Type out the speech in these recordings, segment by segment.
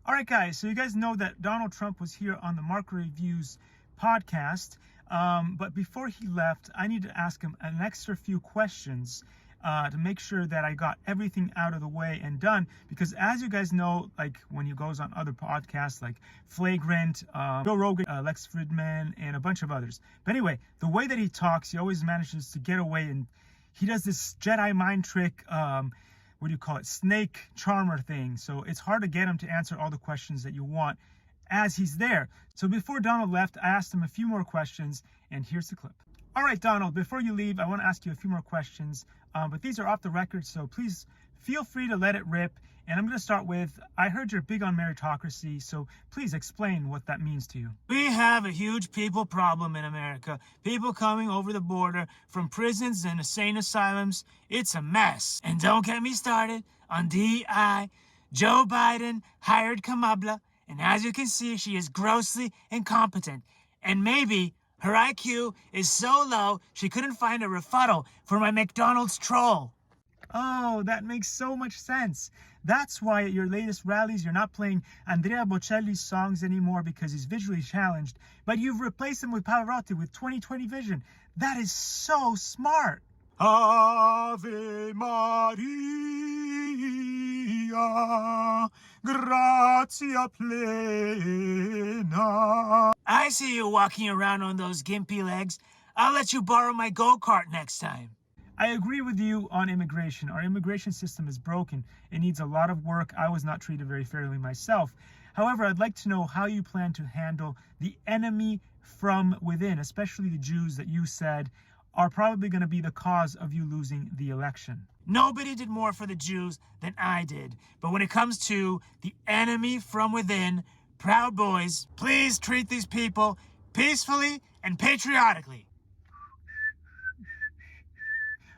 All right, guys, so you guys know that Donald Trump was here on the Marco Reviews podcast, but before he left, I need to ask him an extra few questions to make sure that I got everything out of the way and done, because as you guys know, like when he goes on other podcasts like Flagrant, Joe Rogan, Lex Fridman, and a bunch of others. But anyway, the way that he talks, he always manages to get away, and he does this Jedi mind trick, what do you call it, snake charmer thing. So it's hard to get him to answer all the questions that you want as he's there. So before Donald left, I asked him a few more questions, and here's the clip. All right, Donald, before you leave, I want to ask you a few more questions, but these are off the record, so please feel free to let it rip. And I'm going to start with, I heard you're big on meritocracy, so please explain what that means to you. We have a huge people problem in America. People coming over the border from prisons and insane asylums. It's a mess. And don't get me started on DEI. Joe Biden hired Kamala, and as you can see, she is grossly incompetent. And maybe her IQ is so low, she couldn't find a rebuttal for my McDonald's troll. Oh, that makes so much sense. That's why at your latest rallies, you're not playing Andrea Bocelli's songs anymore because he's visually challenged, but you've replaced him with Pavarotti with 20/20 vision. That is so smart. Ave Maria, gratia plena. I see you walking around on those gimpy legs. I'll let you borrow my go-kart next time. I agree with you on immigration. Our immigration system is broken. It needs a lot of work. I was not treated very fairly myself. However, I'd like to know how you plan to handle the enemy from within, especially the Jews that you said are probably going to be the cause of you losing the election. Nobody did more for the Jews than I did. But when it comes to the enemy from within, Proud Boys, please treat these people peacefully and patriotically.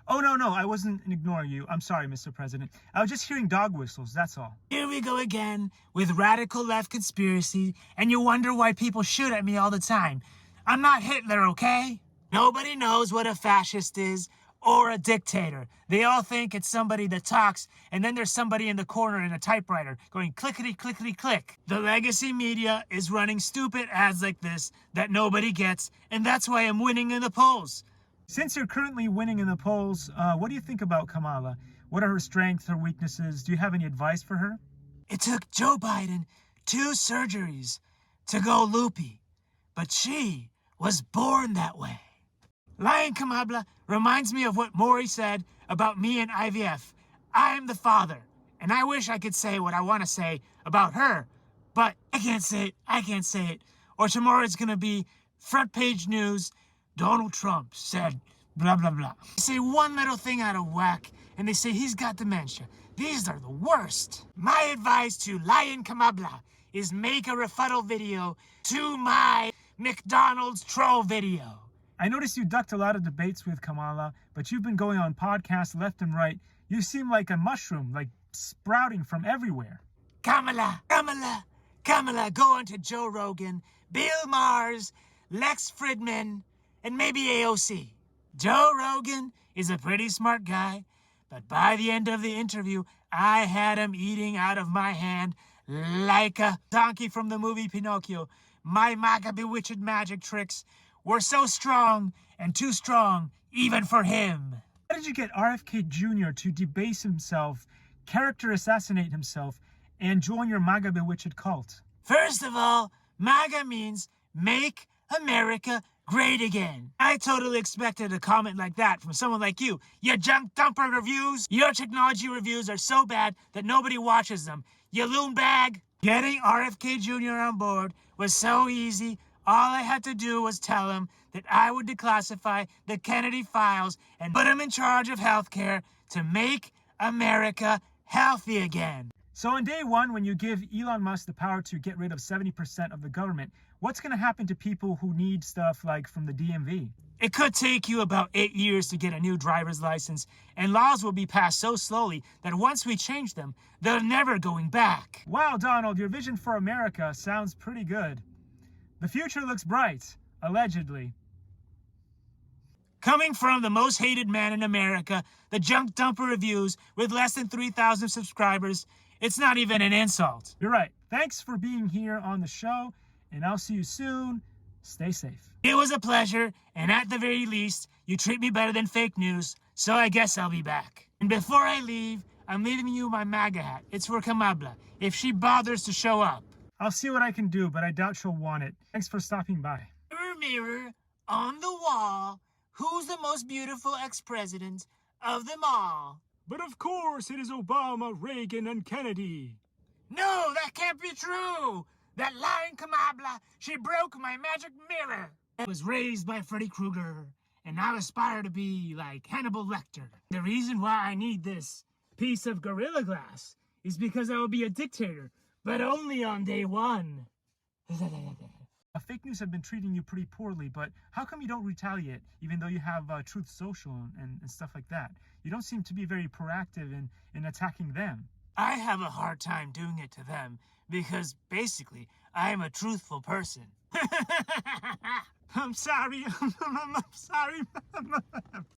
Oh, no, I wasn't ignoring you. I'm sorry, Mr. President. I was just hearing dog whistles, that's all. Here we go again with radical left conspiracy, and you wonder why people shoot at me all the time. I'm not Hitler, okay? Nobody knows what a fascist is or a dictator. They all think it's somebody that talks, and then there's somebody in the corner in a typewriter going clickety-clickety-click. The legacy media is running stupid ads like this that nobody gets, and that's why I'm winning in the polls. Since you're currently winning in the polls, what do you think about Kamala? What are her strengths, her weaknesses? Do you have any advice for her? It took Joe Biden 2 surgeries to go loopy, but she was born that way. Lying Kamala reminds me of what Maury said about me and IVF. I'm the father, and I wish I could say what I want to say about her, but I can't say it, or tomorrow it's going to be front page news. Donald Trump said blah, blah, blah. They say one little thing out of whack, and they say he's got dementia. These are the worst. My advice to Lion Kamala is make a rebuttal video to my McDonald's troll video. I noticed you ducked a lot of debates with Kamala, but you've been going on podcasts left and right. You seem like a mushroom, like sprouting from everywhere. Kamala, go on to Joe Rogan, Bill Maher's, Lex Fridman, and maybe AOC. Joe Rogan is a pretty smart guy, but by the end of the interview, I had him eating out of my hand like a donkey from the movie Pinocchio. My MAGA bewitched magic tricks were so strong and too strong even for him. How did you get RFK Jr. to debase himself, character assassinate himself, and join your MAGA bewitched cult? First of all, MAGA means Make America Great Again. I totally expected a comment like that from someone like you. You junk dumper reviews. Your technology reviews are so bad that nobody watches them. You loon bag. Getting RFK Jr. on board was so easy. All I had to do was tell him that I would declassify the Kennedy files and put him in charge of healthcare to make America healthy again. So on day one, when you give Elon Musk the power to get rid of 70% of the government, what's going to happen to people who need stuff like from the DMV? It could take you about 8 years to get a new driver's license, and laws will be passed so slowly that once we change them, they're never going back. Wow, Donald, your vision for America sounds pretty good. The future looks bright, allegedly. Coming from the most hated man in America, the junk dumper reviews with less than 3,000 subscribers, it's not even an insult. You're right. Thanks for being here on the show, and I'll see you soon. Stay safe. It was a pleasure, and at the very least, you treat me better than fake news, so I guess I'll be back. And before I leave, I'm leaving you my MAGA hat. It's for Kamabla, if she bothers to show up. I'll see what I can do, but I doubt she'll want it. Thanks for stopping by. Mirror, mirror, on the wall, who's the most beautiful ex-president of them all? But of course it is Obama, Reagan, and Kennedy. No, that can't be true! That lying Kamabla, she broke my magic mirror! I was raised by Freddy Krueger, and I aspire to be like Hannibal Lecter. The reason why I need this piece of Gorilla Glass is because I will be a dictator, but only on day one. Fake news have been treating you pretty poorly, but how come you don't retaliate, even though you have Truth Social and stuff like that? You don't seem to be very proactive in attacking them. I have a hard time doing it to them because basically I am a truthful person. I'm sorry. I'm sorry.